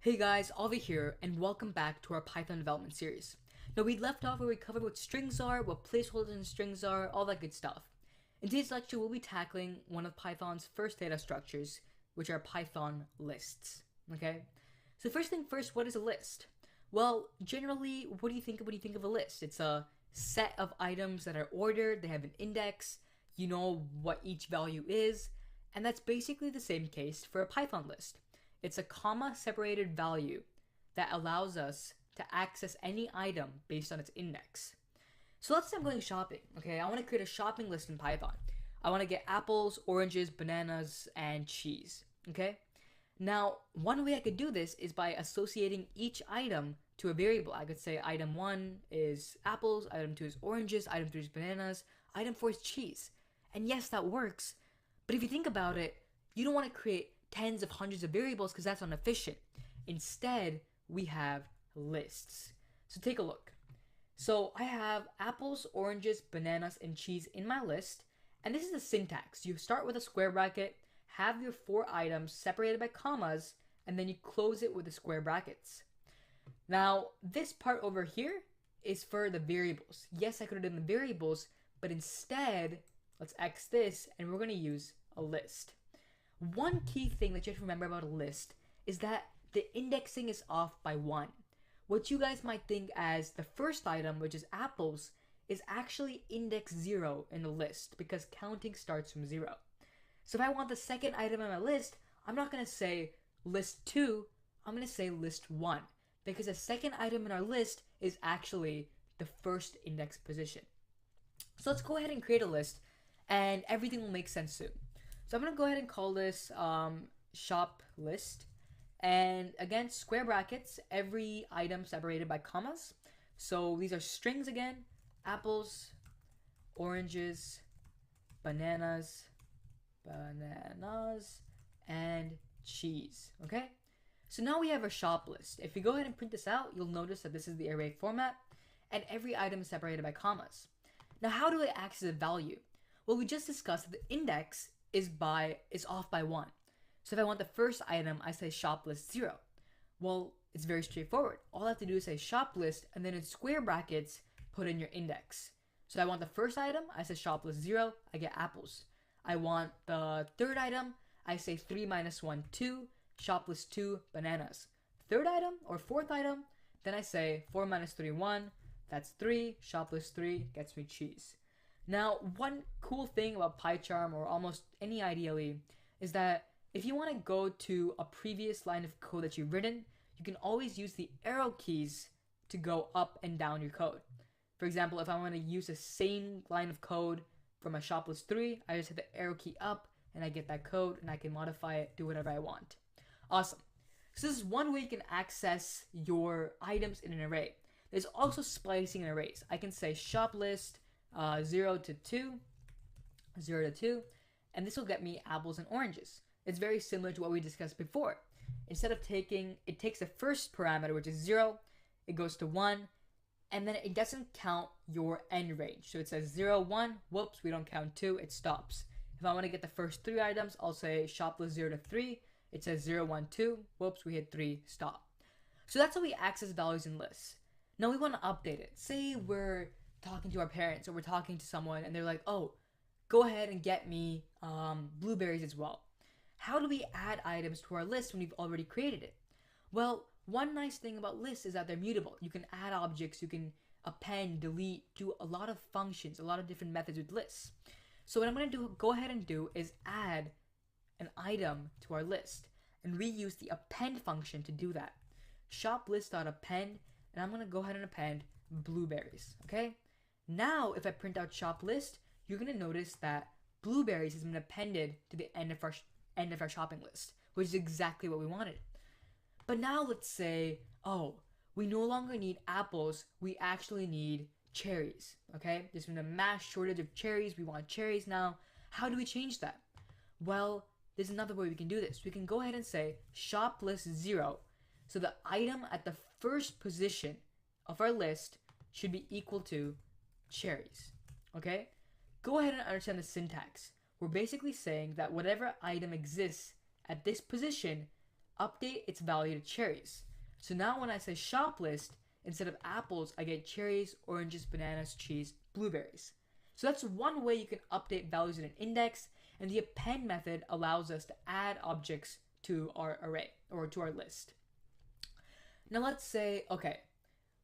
Hey guys, Avi here, and welcome back to our Python development series. Now we left off where we covered what strings are, what placeholders in strings are, all that good stuff. In today's lecture, we'll be tackling one of Python's first data structures, which are Python lists. Okay? So first thing first, what is a list? Well, generally, what do you think of a list? It's a set of items that are ordered, they have an index, you know what each value is, and that's basically the same case for a Python list. It's a comma separated value that allows us to access any item based on its index. So let's say I'm going shopping. Okay, I want to create a shopping list in Python. I want to get apples, oranges, bananas, and cheese. Okay? Now, one way I could do this is by associating each item to a variable. I could say item 1 is apples, item 2 is oranges, item 3 is bananas, item 4 is cheese. And yes, that works. But if you think about it, you don't want to create tens of hundreds of variables because that's inefficient. Instead, we have lists. So take a look. So I have apples, oranges, bananas, and cheese in my list. And this is the syntax. You start with a square bracket, have your 4 items separated by commas, and then you close it with the square brackets. Now, this part over here is for the variables. Yes, I could have done the variables, but instead, let's X this, and we're going to use a list. One key thing that you have to remember about a list is that the indexing is off by 1. What you guys might think as the first item, which is apples, is actually index 0 in the list because counting starts from 0. So if I want the second item on my list, I'm not going to say list 2, I'm going to say list 1 because the second item in our list is actually the first index position. So let's go ahead and create a list and everything will make sense soon. So I'm going to go ahead and call this shop list. And again, square brackets, every item separated by commas. So these are strings again, apples, oranges, bananas, and cheese, okay? So now we have our shop list. If you go ahead and print this out, you'll notice that this is the array format, and every item is separated by commas. Now how do I access a value? Well, we just discussed that the index is off by 1. So if I want the first item, I say shop list 0. Well, it's very straightforward. All I have to do is say shop list and then in square brackets, put in your index. So I want the first item, I say shop list 0, I get apples. I want the third item, I say 3 minus 1, 2, shop list 2, bananas. Third item or fourth item, then I say 4 minus 3, 1, that's 3, shop list 3 gets me cheese. Now, one cool thing about PyCharm or almost any IDLE is that if you want to go to a previous line of code that you've written, you can always use the arrow keys to go up and down your code. For example, if I want to use the same line of code from a shop list 3, I just hit the arrow key up and I get that code and I can modify it, do whatever I want. Awesome. So this is one way you can access your items in an array. There's also splicing in arrays. I can say shop list 0 to 2, 0 to 2, and this will get me apples and oranges. It's very similar to what we discussed before. Instead of it takes the first parameter, which is 0, it goes to 1, and then it doesn't count your end range. So it says 0, 1, whoops, we don't count 2, it stops. If I want to get the first 3 items, I'll say shop list 0 to 3, it says 0, 1, 2, whoops, we hit 3, stop. So that's how we access values in lists. Now we want to update it. Say we're talking to our parents or we're talking to someone and they're like, oh, go ahead and get me blueberries as well. How do we add items to our list when we've already created it? Well, one nice thing about lists is that they're mutable. You can add objects, you can append, delete, do a lot of functions, a lot of different methods with lists. So what I'm going to go ahead and do is add an item to our list, and we use the append function to do that. Shop list.append, and I'm going to go ahead and append blueberries, okay? Now, if I print out shop list, you're going to notice that blueberries has been appended to the end of our shopping list, which is exactly what we wanted. But now let's say, oh, we no longer need apples, we actually need cherries, okay? There's been a mass shortage of cherries, we want cherries now. How do we change that? Well, there's another way we can do this. We can go ahead and say shop list 0, so the item at the first position of our list should be equal to cherries, okay? Go ahead and understand the syntax. We're basically saying that whatever item exists at this position update its value to cherries. So now when I say shop list, instead of apples, I get cherries, oranges, bananas, cheese, blueberries. So that's one way you can update values in an index, and the append method allows us to add objects to our array or to our list. Now let's say, okay,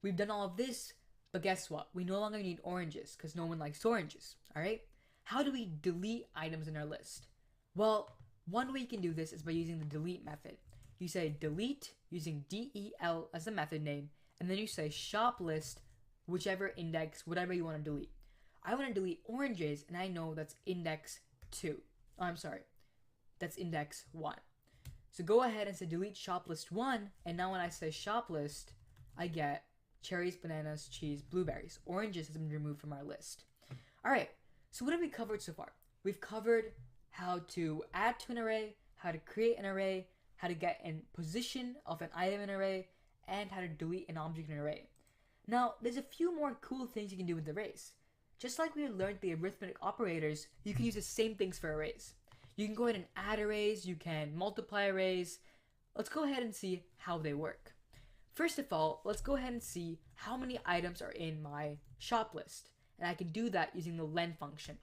we've done all of this, but guess what? We no longer need oranges because no one likes oranges, all right? How do we delete items in our list? Well, one way you can do this is by using the delete method. You say delete using del as the method name, and then you say shop list, whichever index, whatever you want to delete. I want to delete oranges, and I know that's index 2. Oh, I'm sorry, that's index 1. So go ahead and say delete shop list 1, and now when I say shop list, I get cherries, bananas, cheese, blueberries. Oranges has been removed from our list. All right, so what have we covered so far? We've covered how to add to an array, how to create an array, how to get in position of an item in an array, and how to delete an object in an array. Now, there's a few more cool things you can do with arrays. Just like we learned the arithmetic operators, you can use the same things for arrays. You can go ahead and add arrays, you can multiply arrays. Let's go ahead and see how they work. First of all, let's go ahead and see how many items are in my shop list. And I can do that using the len function.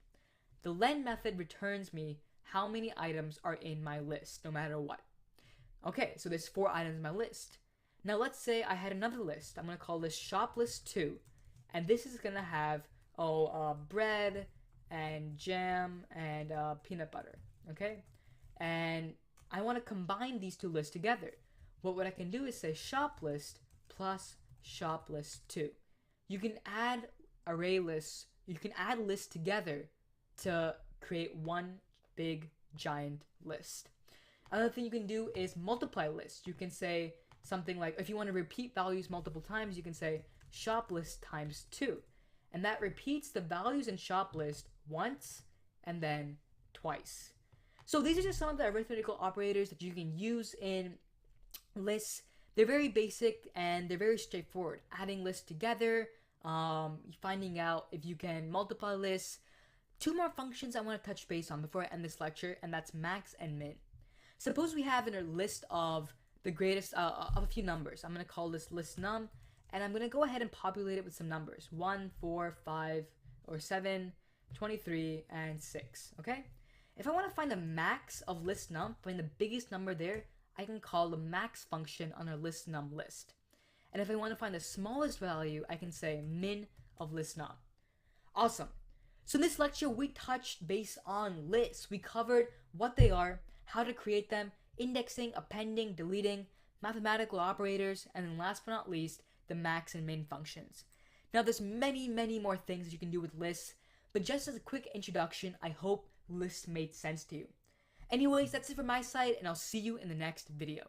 The len method returns me how many items are in my list, no matter what. Okay, so there's 4 items in my list. Now let's say I had another list. I'm going to call this shop list 2. And this is going to have bread and jam and peanut butter. Okay? And I want to combine these 2 lists together. What I can do is say shop list plus shop list 2. You can add array lists, you can add lists together to create one big giant list. Another thing you can do is multiply lists. You can say something like, if you want to repeat values multiple times, you can say shop list times 2. And that repeats the values in shop list once and then twice. So these are just some of the arithmetical operators that you can use in lists. They're very basic and they're very straightforward. Adding lists together, finding out if you can multiply lists. 2 more functions I want to touch base on before I end this lecture, and that's max and min. Suppose we have in a list of the greatest of a few numbers. I'm going to call this list num, and I'm going to go ahead and populate it with some numbers. 1, 4, 5, or 7, 23, and 6. Okay? If I want to find the max of list num, find the biggest number there, I can call the max function on our list num list. And if I want to find the smallest value, I can say min of list num. Awesome. So in this lecture, we touched base on lists. We covered what they are, how to create them, indexing, appending, deleting, mathematical operators, and then last but not least, the max and min functions. Now there's many more things that you can do with lists, but just as a quick introduction, I hope lists made sense to you. Anyways, that's it from my side, and I'll see you in the next video.